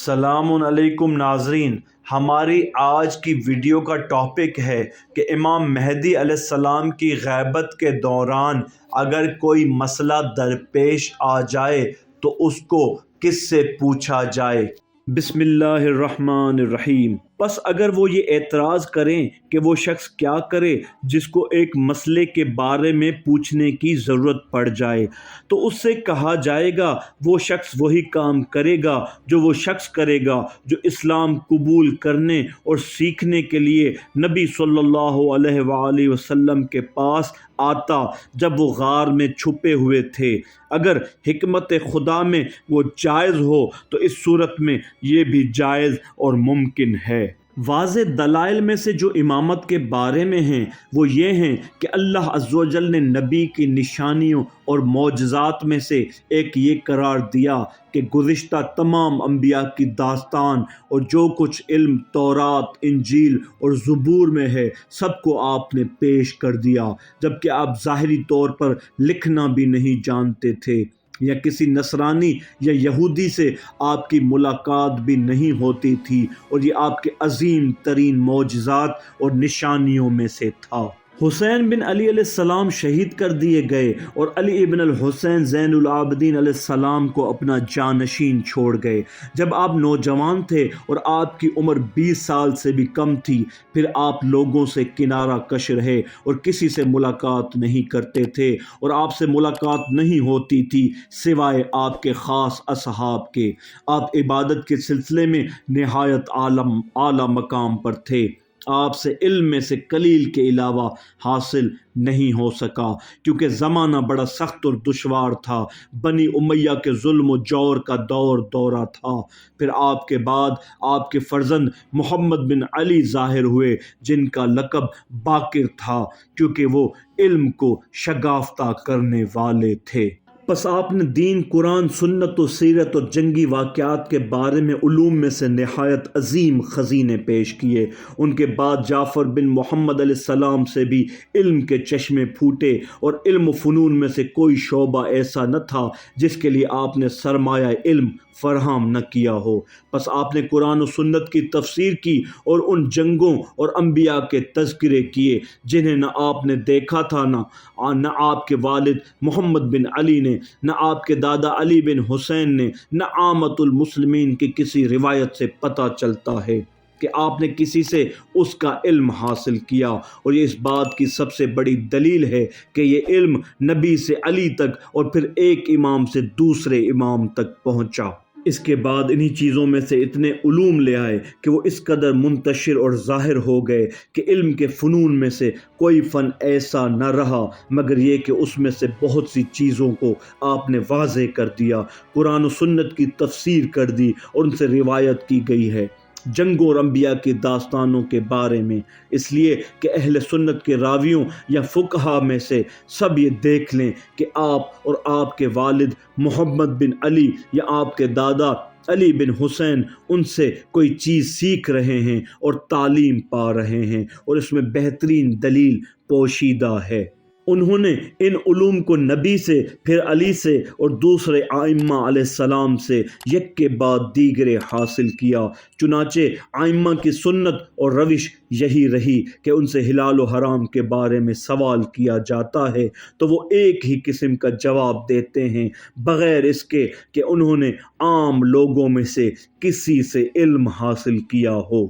السلام علیکم ناظرین، ہماری آج کی ویڈیو کا ٹاپک ہے کہ امام مہدی علیہ السلام کی غیبت کے دوران اگر کوئی مسئلہ درپیش آ جائے تو اس کو کس سے پوچھا جائے۔ بسم اللہ الرحمن الرحیم۔ پس اگر وہ یہ اعتراض کریں کہ وہ شخص کیا کرے جس کو ایک مسئلے کے بارے میں پوچھنے کی ضرورت پڑ جائے، تو اس سے کہا جائے گا وہ شخص وہی کام کرے گا جو وہ شخص کرے گا جو اسلام قبول کرنے اور سیکھنے کے لیے نبی صلی اللہ علیہ وآلہ وسلم کے پاس آتا جب وہ غار میں چھپے ہوئے تھے۔ اگر حکمت خدا میں وہ جائز ہو تو اس صورت میں یہ بھی جائز اور ممکن ہے۔ واضح دلائل میں سے جو امامت کے بارے میں ہیں وہ یہ ہیں کہ اللہ عز و جل نے نبی کی نشانیوں اور معجزات میں سے ایک یہ قرار دیا کہ گزشتہ تمام انبیاء کی داستان اور جو کچھ علم تورات، انجیل اور زبور میں ہے سب کو آپ نے پیش کر دیا، جبکہ آپ ظاہری طور پر لکھنا بھی نہیں جانتے تھے، یا کسی نصرانی یا یہودی سے آپ کی ملاقات بھی نہیں ہوتی تھی، اور یہ آپ کے عظیم ترین معجزات اور نشانیوں میں سے تھا۔ حسین بن علی علیہ السلام شہید کر دیے گئے اور علی ابن الحسین زین العابدین علیہ السلام کو اپنا جانشین چھوڑ گئے جب آپ نوجوان تھے اور آپ کی عمر 20 سال سے بھی کم تھی۔ پھر آپ لوگوں سے کنارہ کش رہے اور کسی سے ملاقات نہیں کرتے تھے، اور آپ سے ملاقات نہیں ہوتی تھی سوائے آپ کے خاص اصحاب کے۔ آپ عبادت کے سلسلے میں نہایت اعلیٰ مقام پر تھے۔ آپ سے علم میں سے قلیل کے علاوہ حاصل نہیں ہو سکا، کیونکہ زمانہ بڑا سخت اور دشوار تھا۔ بنی امیہ کے ظلم و جور کا دورہ تھا۔ پھر آپ کے بعد آپ کے فرزند محمد بن علی ظاہر ہوئے، جن کا لقب باقر تھا، کیونکہ وہ علم کو شگافتہ کرنے والے تھے۔ پس آپ نے دین، قرآن، سنت و سیرت اور جنگی واقعات کے بارے میں علوم میں سے نہایت عظیم خزینے پیش کیے۔ ان کے بعد جعفر بن محمد علیہ السلام سے بھی علم کے چشمے پھوٹے، اور علم و فنون میں سے کوئی شعبہ ایسا نہ تھا جس کے لیے آپ نے سرمایہ علم فراہم نہ کیا ہو۔ پس آپ نے قرآن و سنت کی تفسیر کی اور ان جنگوں اور انبیاء کے تذکرے کیے جنہیں نہ آپ نے دیکھا تھا، نہ آپ کے والد محمد بن علی نے، نہ آپ کے دادا علی بن حسین نے، نہ عامت المسلمین کی کسی روایت سے پتہ چلتا ہے کہ آپ نے کسی سے اس کا علم حاصل کیا، اور یہ اس بات کی سب سے بڑی دلیل ہے کہ یہ علم نبی سے علی تک اور پھر ایک امام سے دوسرے امام تک پہنچا۔ اس کے بعد انہی چیزوں میں سے اتنے علوم لے آئے کہ وہ اس قدر منتشر اور ظاہر ہو گئے کہ علم کے فنون میں سے کوئی فن ایسا نہ رہا مگر یہ کہ اس میں سے بہت سی چیزوں کو آپ نے واضح کر دیا، قرآن و سنت کی تفسیر کر دی اور ان سے روایت کی گئی ہے جنگوں اور انبیاء کی داستانوں کے بارے میں، اس لیے کہ اہل سنت کے راویوں یا فقہا میں سے سب یہ دیکھ لیں کہ آپ اور آپ کے والد محمد بن علی یا آپ کے دادا علی بن حسین ان سے کوئی چیز سیکھ رہے ہیں اور تعلیم پا رہے ہیں، اور اس میں بہترین دلیل پوشیدہ ہے۔ انہوں نے ان علوم کو نبی سے، پھر علی سے اور دوسرے ائمہ علیہ السلام سے یک کے بعد دیگرے حاصل کیا۔ چنانچہ ائمہ کی سنت اور روش یہی رہی کہ ان سے حلال و حرام کے بارے میں سوال کیا جاتا ہے تو وہ ایک ہی قسم کا جواب دیتے ہیں، بغیر اس کے کہ انہوں نے عام لوگوں میں سے کسی سے علم حاصل کیا ہو۔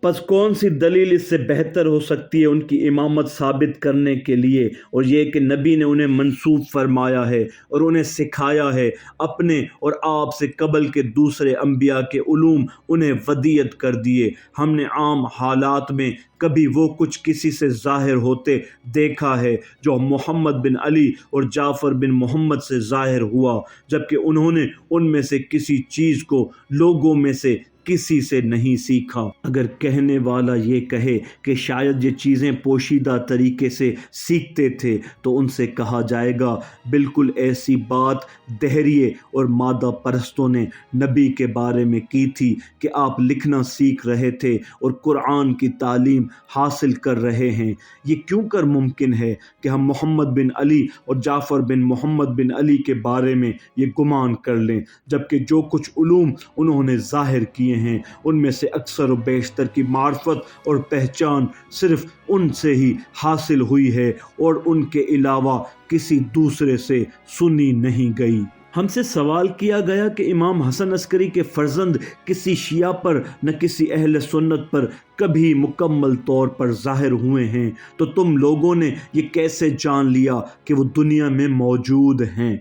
پس کون سی دلیل اس سے بہتر ہو سکتی ہے ان کی امامت ثابت کرنے کے لیے، اور یہ کہ نبی نے انہیں منسوب فرمایا ہے اور انہیں سکھایا ہے، اپنے اور آپ سے قبل کے دوسرے انبیاء کے علوم انہیں ودیعت کر دیے۔ ہم نے عام حالات میں کبھی وہ کچھ کسی سے ظاہر ہوتے دیکھا ہے جو محمد بن علی اور جعفر بن محمد سے ظاہر ہوا، جبکہ انہوں نے ان میں سے کسی چیز کو لوگوں میں سے کسی سے نہیں سیکھا۔ اگر کہنے والا یہ کہے کہ شاید یہ چیزیں پوشیدہ طریقے سے سیکھتے تھے تو ان سے کہا جائے گا بالکل ایسی بات دہریے اور مادہ پرستوں نے نبی کے بارے میں کی تھی کہ آپ لکھنا سیکھ رہے تھے اور قرآن کی تعلیم حاصل کر رہے ہیں۔ یہ کیوں کر ممکن ہے کہ ہم محمد بن علی اور جعفر بن محمد بن علی کے بارے میں یہ گمان کر لیں، جبکہ جو کچھ علوم انہوں نے ظاہر کیے ہیں ان میں سے اکثر و بیشتر کی معرفت اور پہچان صرف ان سے ہی حاصل ہوئی ہے اور ان کے علاوہ کسی دوسرے سے سنی نہیں گئی۔ ہم سے سوال کیا گیا کہ امام حسن عسکری کے فرزند کسی شیعہ پر نہ کسی اہل سنت پر کبھی مکمل طور پر ظاہر ہوئے ہیں، تو تم لوگوں نے یہ کیسے جان لیا کہ وہ دنیا میں موجود ہیں؟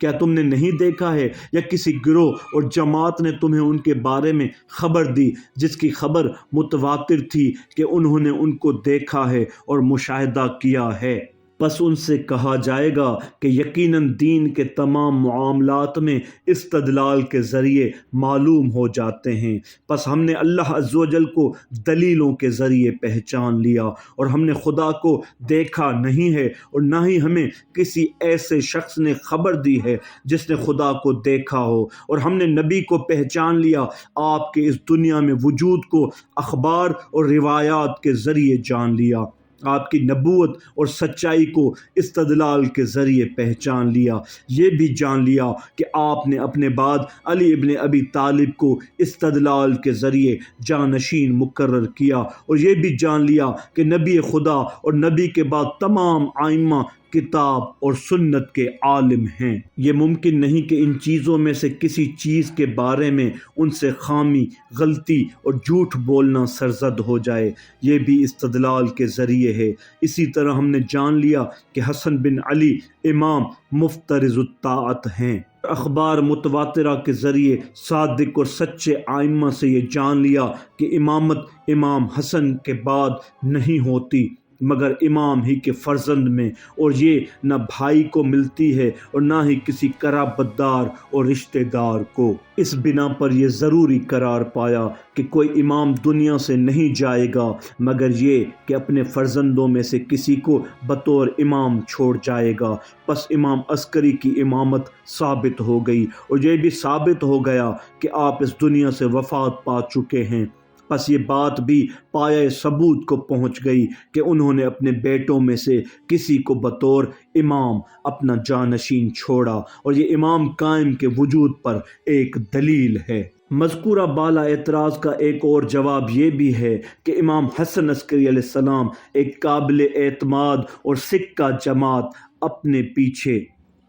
کیا تم نے نہیں دیکھا ہے یا کسی گروہ اور جماعت نے تمہیں ان کے بارے میں خبر دی جس کی خبر متواتر تھی کہ انہوں نے ان کو دیکھا ہے اور مشاہدہ کیا ہے؟ پس ان سے کہا جائے گا کہ یقیناً دین کے تمام معاملات میں استدلال کے ذریعے معلوم ہو جاتے ہیں۔ پس ہم نے اللہ عز و جل کو دلیلوں کے ذریعے پہچان لیا، اور ہم نے خدا کو دیکھا نہیں ہے اور نہ ہی ہمیں کسی ایسے شخص نے خبر دی ہے جس نے خدا کو دیکھا ہو، اور ہم نے نبی کو پہچان لیا، آپ کے اس دنیا میں وجود کو اخبار اور روایات کے ذریعے جان لیا، آپ کی نبوت اور سچائی کو استدلال کے ذریعے پہچان لیا، یہ بھی جان لیا کہ آپ نے اپنے بعد علی ابن ابی طالب کو استدلال کے ذریعے جانشین مقرر کیا، اور یہ بھی جان لیا کہ نبی خدا اور نبی کے بعد تمام ائمہ کتاب اور سنت کے عالم ہیں۔ یہ ممکن نہیں کہ ان چیزوں میں سے کسی چیز کے بارے میں ان سے خامی، غلطی اور جھوٹ بولنا سرزد ہو جائے، یہ بھی استدلال کے ذریعے ہے۔ اسی طرح ہم نے جان لیا کہ حسن بن علی امام مفترض الطاعت ہیں۔ اخبار متواترہ کے ذریعے صادق اور سچے ائمہ سے یہ جان لیا کہ امامت امام حسن کے بعد نہیں ہوتی مگر امام ہی کے فرزند میں، اور یہ نہ بھائی کو ملتی ہے اور نہ ہی کسی قرابت دار اور رشتہ دار کو۔ اس بنا پر یہ ضروری قرار پایا کہ کوئی امام دنیا سے نہیں جائے گا مگر یہ کہ اپنے فرزندوں میں سے کسی کو بطور امام چھوڑ جائے گا۔ پس امام عسکری کی امامت ثابت ہو گئی، اور یہ بھی ثابت ہو گیا کہ آپ اس دنیا سے وفات پا چکے ہیں۔ پس یہ بات بھی پایہ ثبوت کو پہنچ گئی کہ انہوں نے اپنے بیٹوں میں سے کسی کو بطور امام اپنا جانشین چھوڑا، اور یہ امام قائم کے وجود پر ایک دلیل ہے۔ مذکورہ بالا اعتراض کا ایک اور جواب یہ بھی ہے کہ امام حسن عسکری علیہ السلام ایک قابل اعتماد اور سکہ جماعت اپنے پیچھے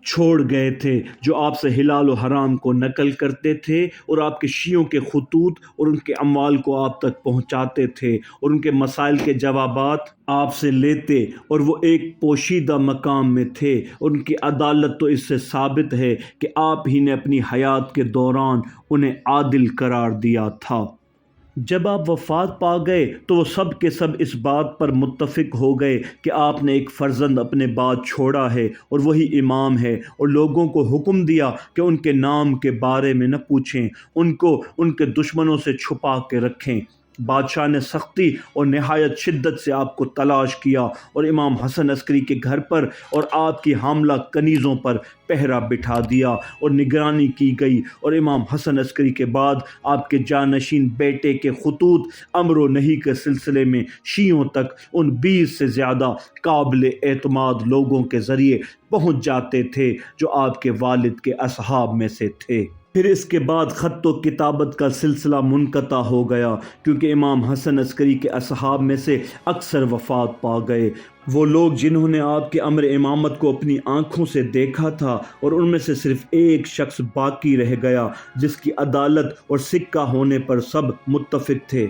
چھوڑ گئے تھے جو آپ سے حلال و حرام کو نقل کرتے تھے اور آپ کے شیعوں کے خطوط اور ان کے اموال کو آپ تک پہنچاتے تھے اور ان کے مسائل کے جوابات آپ سے لیتے، اور وہ ایک پوشیدہ مقام میں تھے۔ ان کی عدالت تو اس سے ثابت ہے کہ آپ ہی نے اپنی حیات کے دوران انہیں عادل قرار دیا تھا۔ جب آپ وفات پا گئے تو وہ سب کے سب اس بات پر متفق ہو گئے کہ آپ نے ایک فرزند اپنے بعد چھوڑا ہے اور وہی امام ہے، اور لوگوں کو حکم دیا کہ ان کے نام کے بارے میں نہ پوچھیں، ان کو ان کے دشمنوں سے چھپا کے رکھیں۔ بادشاہ نے سختی اور نہایت شدت سے آپ کو تلاش کیا اور امام حسن عسکری کے گھر پر اور آپ کی حاملہ کنیزوں پر پہرا بٹھا دیا اور نگرانی کی گئی، اور امام حسن عسکری کے بعد آپ کے جانشین بیٹے کے خطوط امر و نہی کے سلسلے میں شیعوں تک ان 20 سے زیادہ قابل اعتماد لوگوں کے ذریعے پہنچ جاتے تھے جو آپ کے والد کے اصحاب میں سے تھے۔ پھر اس کے بعد خط و کتابت کا سلسلہ منقطع ہو گیا، کیونکہ امام حسن عسکری کے اصحاب میں سے اکثر وفات پا گئے۔ وہ لوگ جنہوں نے آپ کے امر امامت کو اپنی آنکھوں سے دیکھا تھا، اور ان میں سے صرف ایک شخص باقی رہ گیا جس کی عدالت اور سکہ ہونے پر سب متفق تھے۔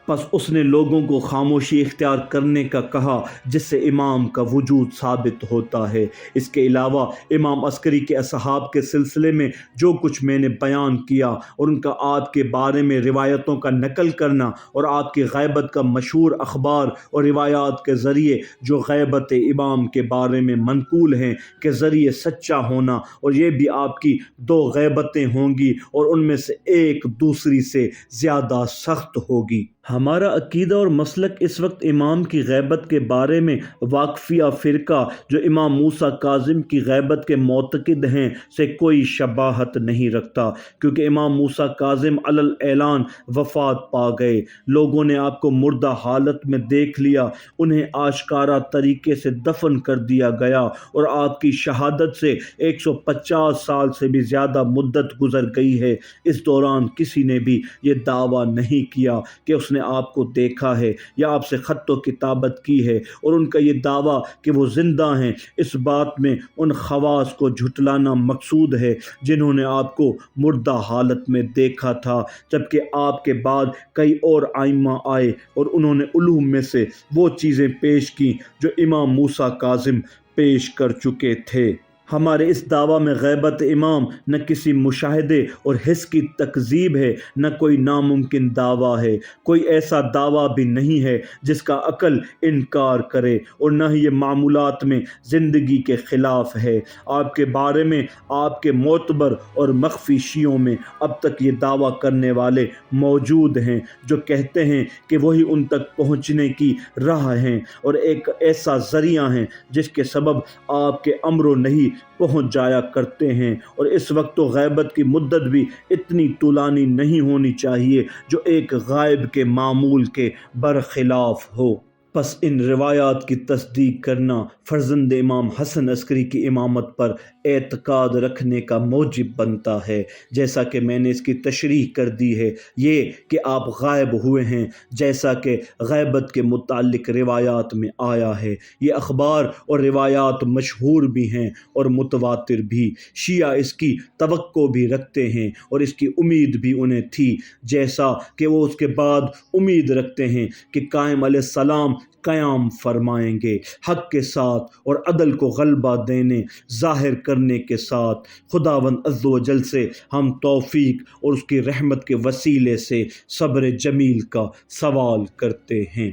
پس اس نے لوگوں کو خاموشی اختیار کرنے کا کہا جس سے امام کا وجود ثابت ہوتا ہے۔ اس کے علاوہ امام عسکری کے اصحاب کے سلسلے میں جو کچھ میں نے بیان کیا اور ان کا آپ کے بارے میں روایتوں کا نقل کرنا اور آپ کی غیبت کا مشہور اخبار اور روایات کے ذریعے جو غیبت امام کے بارے میں منقول ہیں کے ذریعے سچا ہونا، اور یہ بھی آپ کی دو غیبتیں ہوں گی اور ان میں سے ایک دوسری سے زیادہ سخت ہوگی۔ ہمارا عقیدہ اور مسلک اس وقت امام کی غیبت کے بارے میں واقفیہ فرقہ جو امام موسیٰ کاظم کی غیبت کے معتقد ہیں سے کوئی شباہت نہیں رکھتا، کیونکہ امام موسیٰ کاظم علی الاعلان وفات پا گئے۔ لوگوں نے آپ کو مردہ حالت میں دیکھ لیا، انہیں آشکارا طریقے سے دفن کر دیا گیا اور آپ کی شہادت سے 150 سال سے بھی زیادہ مدت گزر گئی ہے۔ اس دوران کسی نے بھی یہ دعویٰ نہیں کیا کہ اس نے آپ کو دیکھا ہے یا آپ سے خط و کتابت کی ہے، اور ان کا یہ دعویٰ کہ وہ زندہ ہیں، اس بات میں ان خواص کو جھٹلانا مقصود ہے جنہوں نے آپ کو مردہ حالت میں دیکھا تھا، جبکہ آپ کے بعد کئی اور ائمہ آئے اور انہوں نے علوم میں سے وہ چیزیں پیش کیں جو امام موسیٰ کاظم پیش کر چکے تھے۔ ہمارے اس دعویٰ میں غیبت امام نہ کسی مشاہدے اور حس کی تکذیب ہے، نہ کوئی ناممکن دعویٰ ہے۔ کوئی ایسا دعویٰ بھی نہیں ہے جس کا عقل انکار کرے، اور نہ ہی یہ معمولات میں زندگی کے خلاف ہے۔ آپ کے بارے میں آپ کے معتبر اور مخفی شیعوں میں اب تک یہ دعویٰ کرنے والے موجود ہیں جو کہتے ہیں کہ وہی ان تک پہنچنے کی راہ ہیں اور ایک ایسا ذریعہ ہیں جس کے سبب آپ کے امر و نہی پہنچ جایا کرتے ہیں، اور اس وقت تو غیبت کی مدت بھی اتنی طولانی نہیں ہونی چاہیے جو ایک غائب کے معمول کے برخلاف ہو۔ پس ان روایات کی تصدیق کرنا فرزند امام حسن عسکری کی امامت پر اعتقاد رکھنے کا موجب بنتا ہے، جیسا کہ میں نے اس کی تشریح کر دی ہے۔ یہ کہ آپ غائب ہوئے ہیں جیسا کہ غیبت کے متعلق روایات میں آیا ہے، یہ اخبار اور روایات مشہور بھی ہیں اور متواتر بھی۔ شیعہ اس کی توقع بھی رکھتے ہیں اور اس کی امید بھی انہیں تھی، جیسا کہ وہ اس کے بعد امید رکھتے ہیں کہ قائم علیہ السلام قیام فرمائیں گے، حق کے ساتھ اور عدل کو غلبہ دینے ظاہر کرنے کے ساتھ۔ خداوند عز و جل سے ہم توفیق اور اس کی رحمت کے وسیلے سے صبر جمیل کا سوال کرتے ہیں۔